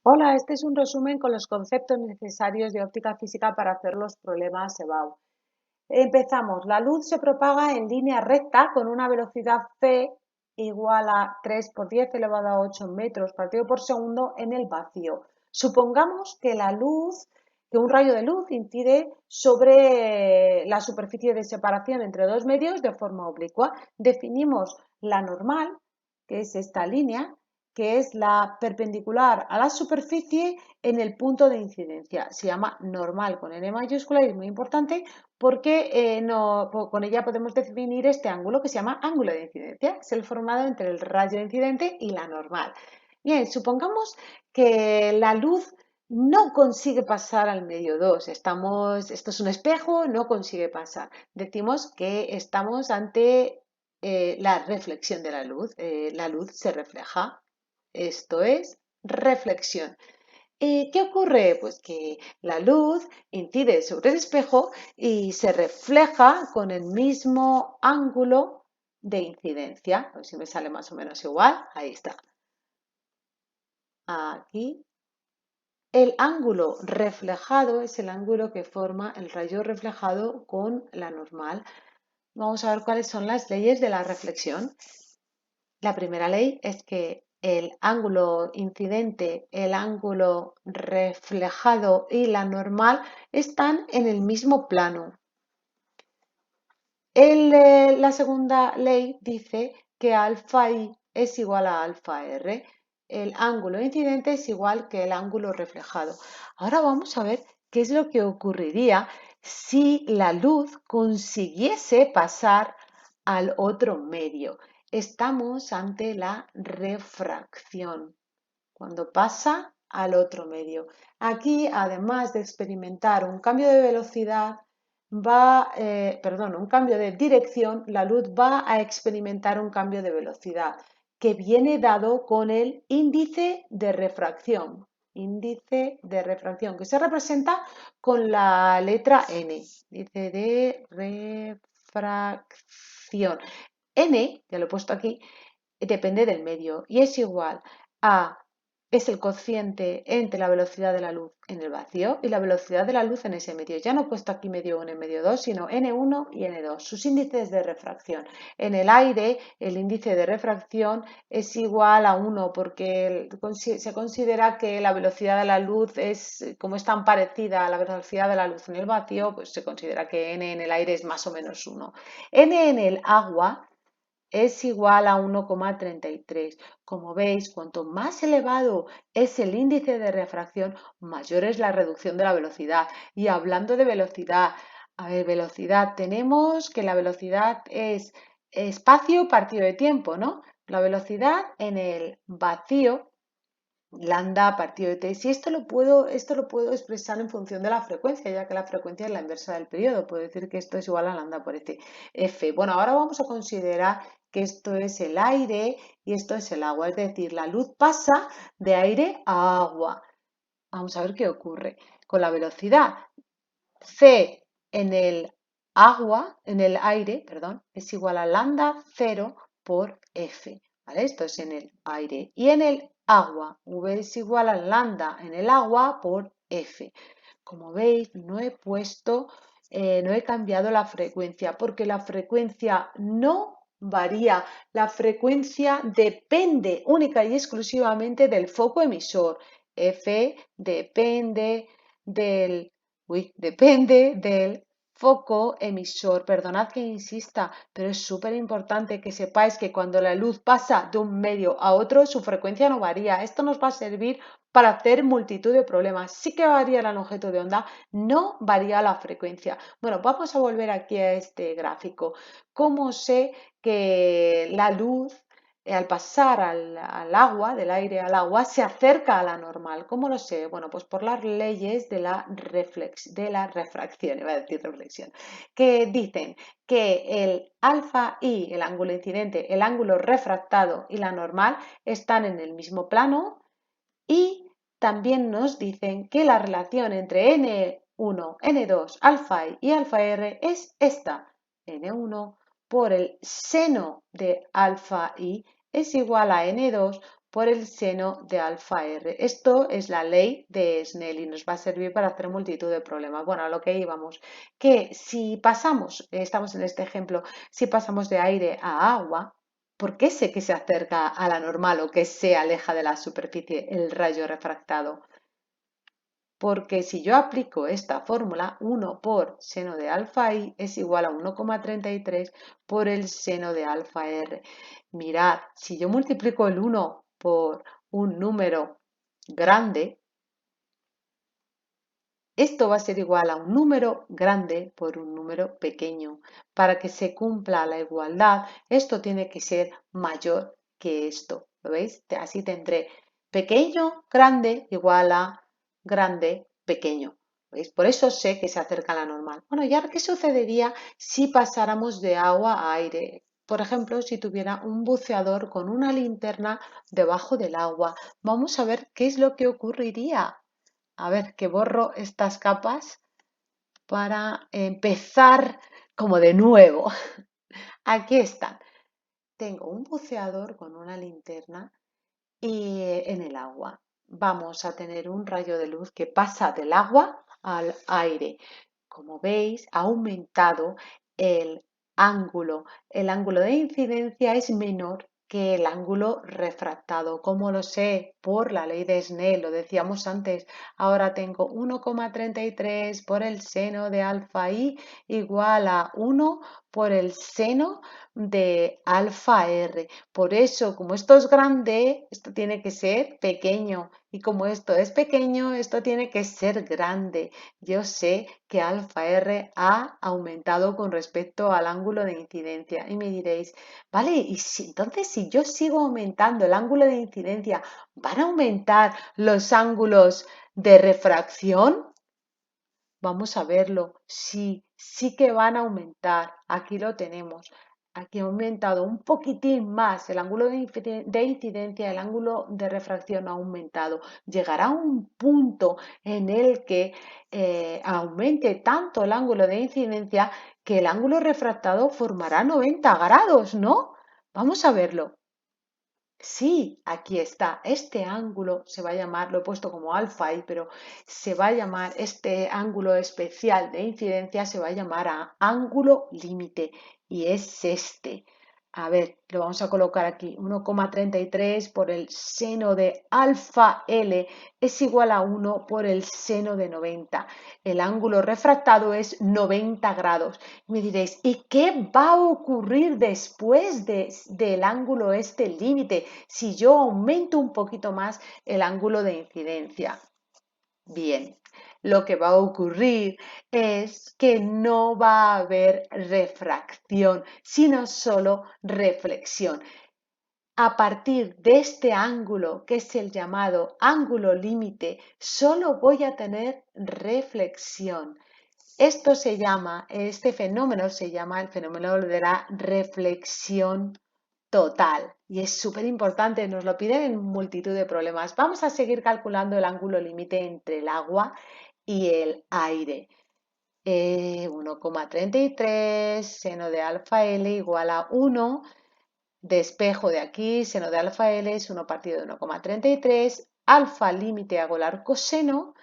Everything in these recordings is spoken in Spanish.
Hola, este es un resumen con los conceptos necesarios de óptica física para hacer los problemas EBAU. Empezamos. La luz se propaga en línea recta con una velocidad c igual a 3 por 10 elevado a 8 metros partido por segundo en el vacío. Supongamos que un rayo de luz incide sobre la superficie de separación entre dos medios de forma oblicua. Definimos la normal, que es esta línea, que es la perpendicular a la superficie en el punto de incidencia. Se llama normal con N mayúscula y es muy importante porque con ella podemos definir este ángulo que se llama ángulo de incidencia, es el formado entre el rayo incidente y la normal. Bien, supongamos que la luz no consigue pasar al medio 2. Esto es un espejo, no consigue pasar. Decimos que estamos ante la reflexión de la luz. La luz se refleja. Esto es reflexión. ¿Qué ocurre? Pues que la luz incide sobre el espejo y se refleja con el mismo ángulo de incidencia. A ver si me sale más o menos igual. Ahí está. Aquí. El ángulo reflejado es el ángulo que forma el rayo reflejado con la normal. Vamos a ver cuáles son las leyes de la reflexión. La primera ley es que el ángulo incidente, el ángulo reflejado y la normal están en el mismo plano. La segunda ley dice que alfa I es igual a alfa R. El ángulo incidente es igual que el ángulo reflejado. Ahora vamos a ver qué es lo que ocurriría si la luz consiguiese pasar al otro medio. Estamos ante la refracción, cuando pasa al otro medio. Aquí, además de experimentar un cambio de velocidad, un cambio de dirección, la luz va a experimentar un cambio de velocidad que viene dado con el índice de refracción. Índice de refracción que se representa con la letra N. Índice de refracción. N, ya lo he puesto aquí, depende del medio y es igual a es el cociente entre la velocidad de la luz en el vacío y la velocidad de la luz en ese medio. Ya no he puesto aquí medio 1 y medio 2, sino N1 y N2, sus índices de refracción. En el aire, el índice de refracción es igual a 1 porque se considera que la velocidad de la luz como es tan parecida a la velocidad de la luz en el vacío, pues se considera que N en el aire es más o menos 1. N en el agua es igual a 1,33. Como veis, cuanto más elevado es el índice de refracción, mayor es la reducción de la velocidad. Y hablando de velocidad, a ver, velocidad, tenemos que la velocidad es espacio partido de tiempo, ¿no? La velocidad en el vacío, lambda partido de t. Si esto lo puedo expresar en función de la frecuencia, ya que la frecuencia es la inversa del periodo. Puedo decir que esto es igual a lambda por t. F. Bueno, ahora vamos a considerar que esto es el aire y esto es el agua. Es decir, la luz pasa de aire a agua. Vamos a ver qué ocurre. Con la velocidad c en el en el aire, perdón, es igual a lambda 0 por f. ¿Vale? Esto es en el aire. Y en el agua, V es igual a lambda en el agua por F. Como veis, no he cambiado la frecuencia porque la frecuencia no varía. La frecuencia depende única y exclusivamente del foco emisor. F depende del foco emisor. Perdonad que insista, pero es súper importante que sepáis que cuando la luz pasa de un medio a otro, su frecuencia no varía. Esto nos va a servir para hacer multitud de problemas. Sí que varía la longitud de onda, no varía la frecuencia. Bueno, vamos a volver aquí a este gráfico. ¿Cómo sé que la luz al pasar al agua, del aire al agua, se acerca a la normal? ¿Cómo lo sé? Bueno, pues por las leyes de la refracción, iba a decir reflexión, que dicen que el alfa y el ángulo incidente, el ángulo refractado y la normal están en el mismo plano y también nos dicen que la relación entre N1, N2, alfa I y alfa R es esta. N1 por el seno de alfa I es igual a N2 por el seno de alfa r. Esto es la ley de Snell y nos va a servir para hacer multitud de problemas. Bueno, a lo que íbamos, que si pasamos, estamos en este ejemplo, si pasamos de aire a agua, ¿por qué sé que se acerca a la normal o que se aleja de la superficie el rayo refractado? Porque si yo aplico esta fórmula, 1 por seno de alfa i es igual a 1,33 por el seno de alfa r. Mirad, si yo multiplico el 1 por un número grande, esto va a ser igual a un número grande por un número pequeño. Para que se cumpla la igualdad, esto tiene que ser mayor que esto. ¿Lo veis? Así tendré pequeño, grande, igual a grande, pequeño. ¿Veis? Por eso sé que se acerca a la normal. Bueno, ¿y ahora qué sucedería si pasáramos de agua a aire? Por ejemplo, si tuviera un buceador con una linterna debajo del agua. Vamos a ver qué es lo que ocurriría. A ver, que borro estas capas para empezar como de nuevo. Aquí están. Tengo un buceador con una linterna y en el agua. Vamos a tener un rayo de luz que pasa del agua al aire. Como veis, ha aumentado el ángulo. El ángulo de incidencia es menor que el ángulo refractado. ¿Cómo lo sé? Por la ley de Snell, lo decíamos antes. Ahora tengo 1,33 por el seno de alfa i igual a 1 por el seno de alfa r. Por eso, como esto es grande, esto tiene que ser pequeño. Y como esto es pequeño, esto tiene que ser grande. Yo sé que alfa r ha aumentado con respecto al ángulo de incidencia. Y me diréis, vale, y si, entonces si yo sigo aumentando el ángulo de incidencia, ¿van a aumentar los ángulos de refracción? Vamos a verlo. Sí, sí que van a aumentar. Aquí lo tenemos. Aquí ha aumentado un poquitín más el ángulo de incidencia, el ángulo de refracción ha aumentado. Llegará un punto en el que aumente tanto el ángulo de incidencia que el ángulo refractado formará 90 grados, ¿no? Vamos a verlo. Sí, aquí está. Este ángulo se va a llamar, lo he puesto como alfa ahí, pero se va a llamar, este ángulo especial de incidencia se va a llamar ángulo límite y es este. A ver, lo vamos a colocar aquí. 1,33 por el seno de alfa L es igual a 1 por el seno de 90. El ángulo refractado es 90 grados. Me diréis, ¿y qué va a ocurrir después del ángulo este límite si yo aumento un poquito más el ángulo de incidencia? Bien, lo que va a ocurrir es que no va a haber refracción, sino solo reflexión. A partir de este ángulo, que es el llamado ángulo límite, solo voy a tener reflexión. Este fenómeno se llama el fenómeno de la reflexión total y es súper importante, nos lo piden en multitud de problemas. Vamos a seguir calculando el ángulo límite entre el agua y el aire. 1,33 seno de alfa L igual a 1. Despejo de aquí, seno de alfa L es 1 partido de 1,33. Alfa límite hago el arco seno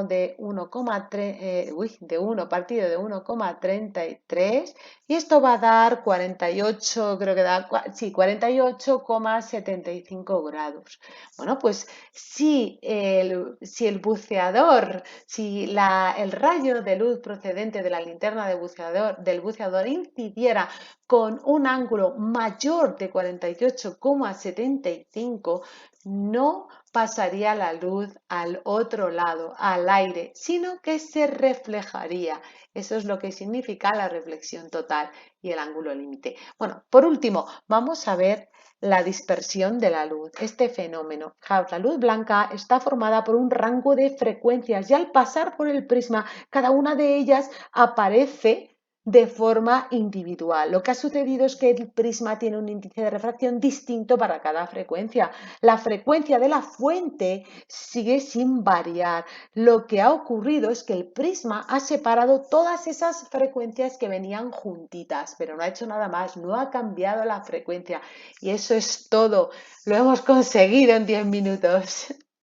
de 1,3, de 1 partido de 1,33 y esto va a dar 48, creo que da, sí, 48,75 grados. Bueno, pues si el buceador, si el rayo de luz procedente de la linterna del buceador incidiera con un ángulo mayor de 48,75, no pasaría la luz al otro lado, al aire, sino que se reflejaría. Eso es lo que significa la reflexión total y el ángulo límite. Bueno, por último, vamos a ver la dispersión de la luz, este fenómeno. La luz blanca está formada por un rango de frecuencias y al pasar por el prisma, cada una de ellas aparece de forma individual. Lo que ha sucedido es que el prisma tiene un índice de refracción distinto para cada frecuencia. La frecuencia de la fuente sigue sin variar. Lo que ha ocurrido es que el prisma ha separado todas esas frecuencias que venían juntitas, pero no ha hecho nada más, no ha cambiado la frecuencia. Y eso es todo. Lo hemos conseguido en 10 minutos.